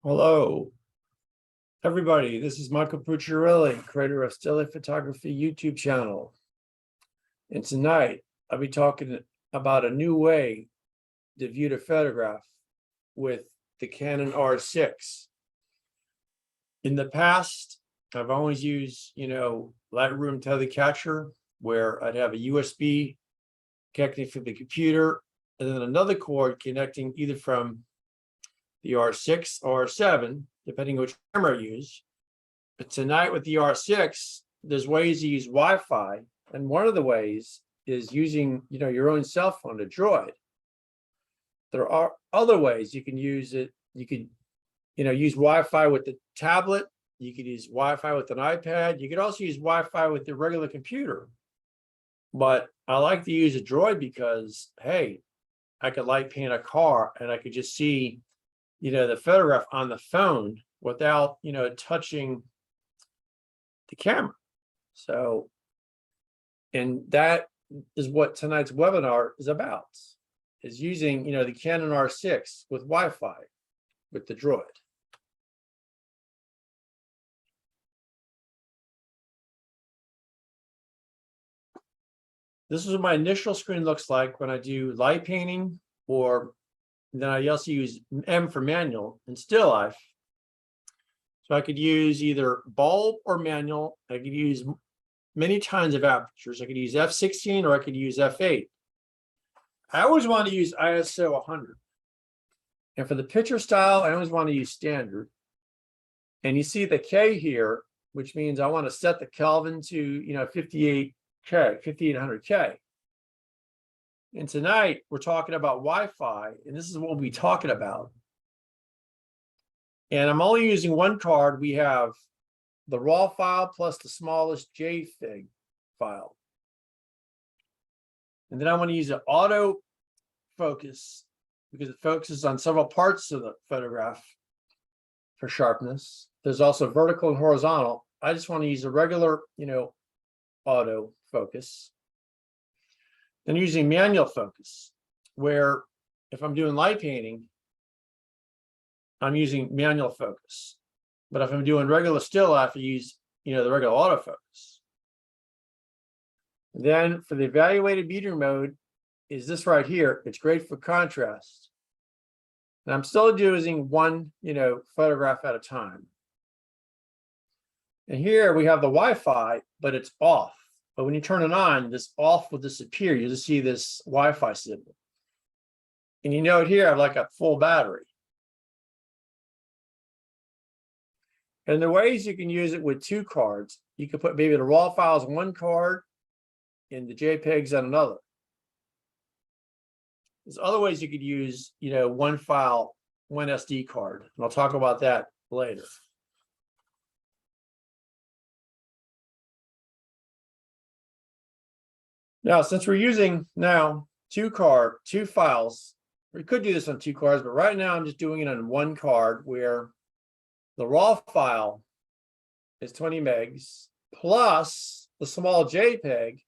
Hello, everybody. This is Michael Pucciarelli, creator of Stellar Photography YouTube channel. And tonight I'll be talking about a new way to view the photograph with the Canon R6. In the past, I've always used, Lightroom Telecatcher, where I'd have a USB connecting from the computer and then another cord connecting either from the R6 or R7, depending which camera I use. But tonight with the R6, there's ways to use Wi-Fi, and one of the ways is using, your own cell phone, a Droid. There are other ways you can use it. You could, use Wi-Fi with the tablet. You could use Wi-Fi with an iPad. You could also use Wi-Fi with the regular computer. But I like to use a Droid because, hey, I could light paint a car and I could just see the photograph on the phone without, touching the camera. So, and that is what tonight's webinar is about, is using, the Canon R6 with Wi-Fi, with the Droid. This is what my initial screen looks like when I do light painting, or then I also use M for manual and still life. So I could use either bulb or manual. I could use many kinds of apertures. I could use f/16 or I could use f/8. I always want to use ISO 100. And for the picture style, I always want to use standard. And you see the K here, which means I want to set the Kelvin to 58K, 5800K. And tonight we're talking about Wi-Fi, and this is what we'll be talking about. And I'm only using one card. We have the RAW file plus the smallest JPEG file. And then I want to use an auto focus because it focuses on several parts of the photograph for sharpness. There's also vertical and horizontal. I just want to use a regular, auto focus. Then using manual focus, where if I'm doing light painting, I'm using manual focus. But if I'm doing regular still, I have to use, the regular autofocus. Then for the evaluated medium mode is this right here. It's great for contrast. And I'm still using one, photograph at a time. And here we have the Wi-Fi, but it's off. But when you turn it on, this off will disappear. You just see this Wi-Fi symbol. And you note here, I have like a full battery. And the ways you can use it with two cards, you can put maybe the RAW files on one card and the JPEGs on another. There's other ways you could use, one file, one SD card. And I'll talk about that later. Now, since we're using now two files, we could do this on two cards, but right now I'm just doing it on one card where the RAW file is 20 megs plus the small JPEG,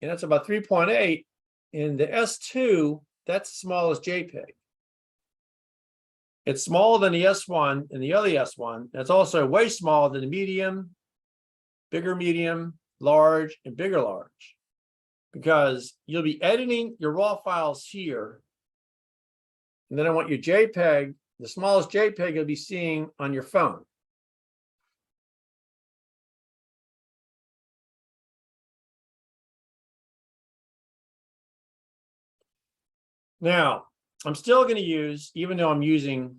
and that's about 3.8. And the S2, that's the smallest JPEG. It's smaller than the S1 and the other S1. It's also way smaller than the medium, bigger medium, large, and bigger large. Because you'll be editing your RAW files here. And then I want your JPEG, the smallest JPEG you'll be seeing on your phone. Now, I'm still going to use, even though I'm using,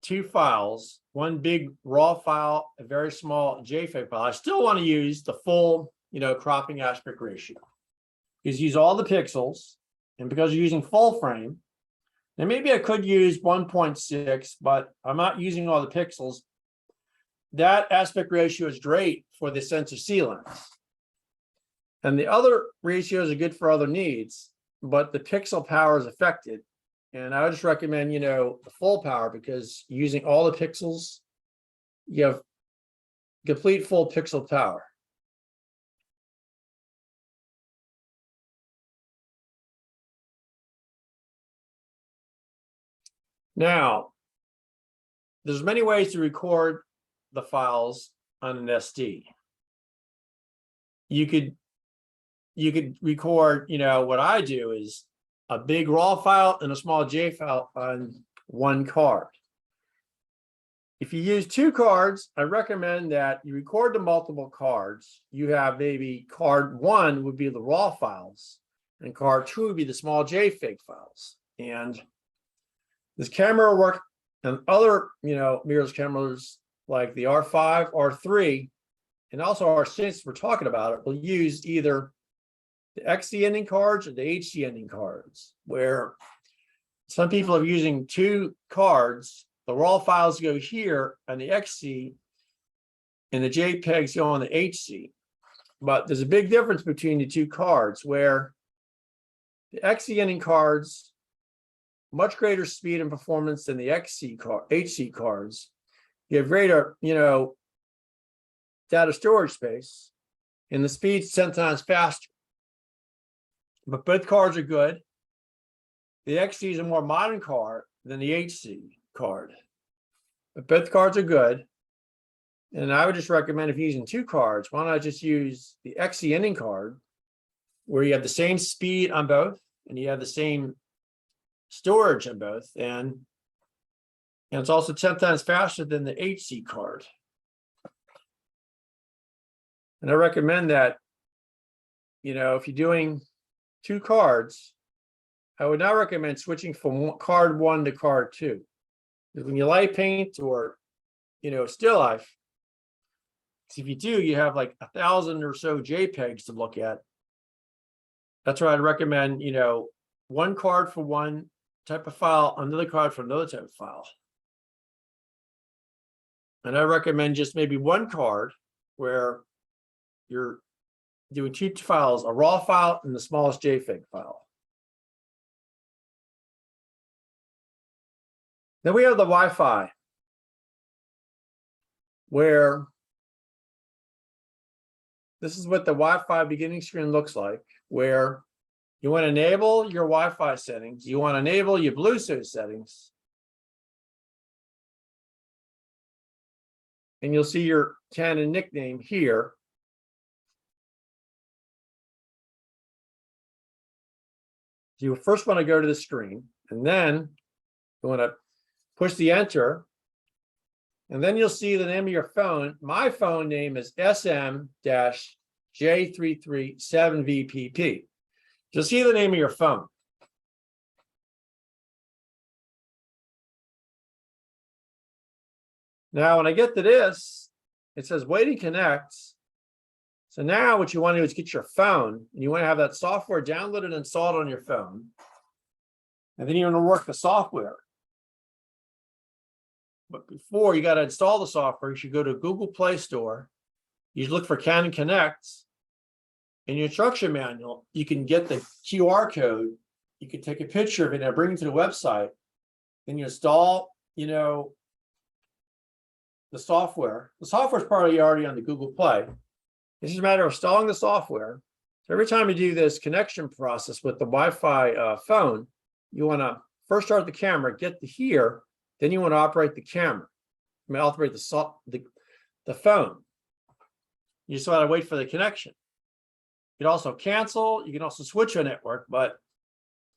two files, one big RAW file, a very small JPEG file, I still want to use the full, cropping aspect ratio. Because use all the pixels, and because you're using full frame, and maybe I could use 1.6, but I'm not using all the pixels. That aspect ratio is great for the sensor C lens. And the other ratios are good for other needs, but the pixel power is affected. And I would just recommend, the full power, because using all the pixels, you have complete full pixel power. Now, there's many ways to record the files on an SD. You could record, what I do is a big raw file and a small J file on one card. If you use two cards, I recommend that you record the multiple cards. You have maybe card one would be the raw files, and card two would be the small JPEG files. And this camera will work on other, mirrorless cameras like the R5, R3, and also R6. We're talking about it. We'll use either the XD ending cards or the HD ending cards, where some people are using two cards. The raw files go here on the XC and the JPEGs go on the HC. But there's a big difference between the two cards, where the XC ending cards, much greater speed and performance than the HC cards. You have greater, data storage space, and the speed's 10 times faster. But both cards are good. The XC is a more modern card than the HC card, but both cards are good. And I would just recommend, if you're using two cards, why not just use the XC ending card, where you have the same speed on both and you have the same storage on both, and it's also 10 times faster than the HC card. And I recommend that, if you're doing two cards, I would not recommend switching from card one to card two. Because when you light paint or, still life, if you do, you have like 1,000 or so JPEGs to look at. That's why I'd recommend, one card for one type of file, another card for another type of file. And I recommend just maybe one card where you're doing two files, a raw file and the smallest JPEG file. Then we have the Wi-Fi, where this is what the Wi-Fi beginning screen looks like, where you want to enable your Wi-Fi settings, you want to enable your Bluetooth settings, and you'll see your Canon nickname here. You first want to go to the screen, and then you want to push the enter, and then you'll see the name of your phone. My phone name is SM-J337VPP. You'll see the name of your phone. Now, when I get to this, it says waiting connects. So now what you want to do is get your phone, and you want to have that software downloaded and installed on your phone. And then you want to work the software. But before you got to install the software, you should go to Google Play Store. You look for Canon Connect. In your instruction manual, you can get the QR code. You can take a picture of it and bring it to the website. Then you install, the software. The software is probably already on the Google Play. It's just a matter of installing the software. So every time you do this connection process with the Wi-Fi phone, you want to first start the camera, get to here, then you want to operate the camera. Operate the phone. You just want to wait for the connection. You can also cancel. You can also switch a network, but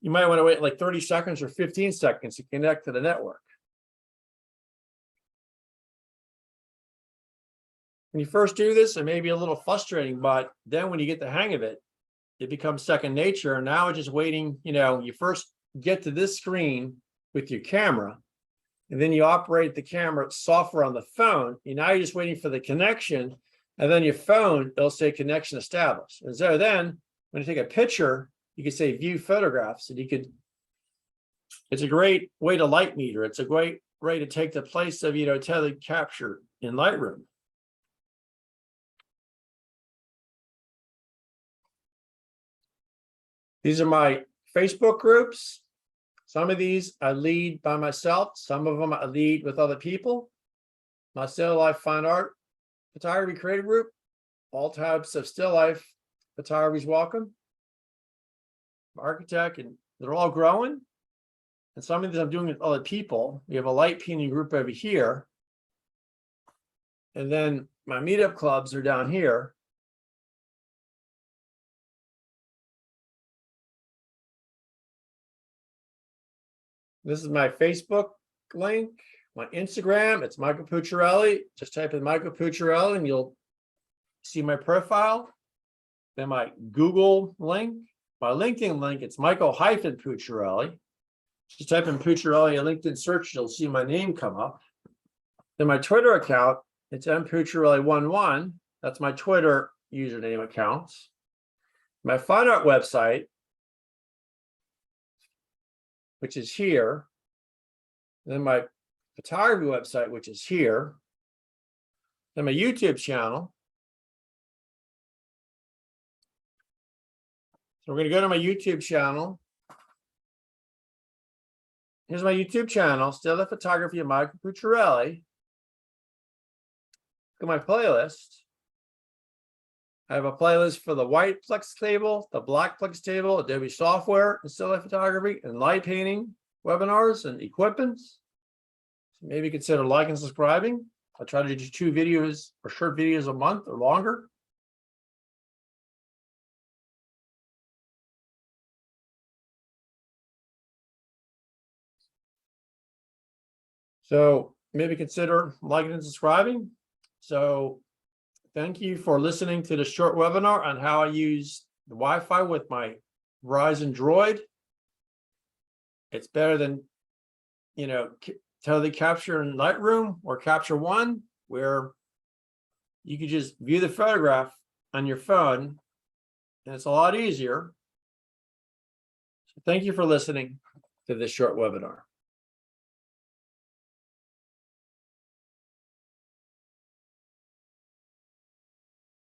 you might want to wait like 30 seconds or 15 seconds to connect to the network. When you first do this, it may be a little frustrating, but then when you get the hang of it, it becomes second nature. And now it's just waiting, you first get to this screen with your camera, and then you operate the camera software on the phone. Now you're just waiting for the connection, and then your phone, it'll say connection established. And so then when you take a picture, you can say view photographs, and it's a great way to light meter. It's a great way to take the place of, tethered capture in Lightroom. These are my Facebook groups. Some of these I lead by myself. Some of them I lead with other people. My Still Life Fine Art Photography Creative Group. All types of still life photography is welcome. Architect, and they're all growing. And some of these I'm doing with other people. We have a light painting group over here. And then my meetup clubs are down here. This is my Facebook link, my Instagram. It's Michael Pucciarelli. Just type in Michael Pucciarelli and you'll see my profile. Then my Google link, my LinkedIn link, it's Michael-Pucciarelli. Just type in Pucciarelli in LinkedIn search, you'll see my name come up. Then my Twitter account, it's mpucciarelli11. That's my Twitter username account. My fine art website, which is here. Then my photography website, which is here. Then my YouTube channel. So we're going to go to my YouTube channel. Here's my YouTube channel, Still Life Photography of Michael Pucciarelli. Look at my playlist. I have a playlist for the white Plex table, the black Plex table, Adobe software, and still life photography, and light painting webinars and equipment. So maybe consider liking and subscribing. I try to do 2 videos or short videos a month or longer. So maybe consider liking and subscribing. So thank you for listening to this short webinar on how I use the Wi-Fi with my Verizon Droid. It's better than, totally capture in Lightroom or Capture One, where you can just view the photograph on your phone, and it's a lot easier. So thank you for listening to this short webinar.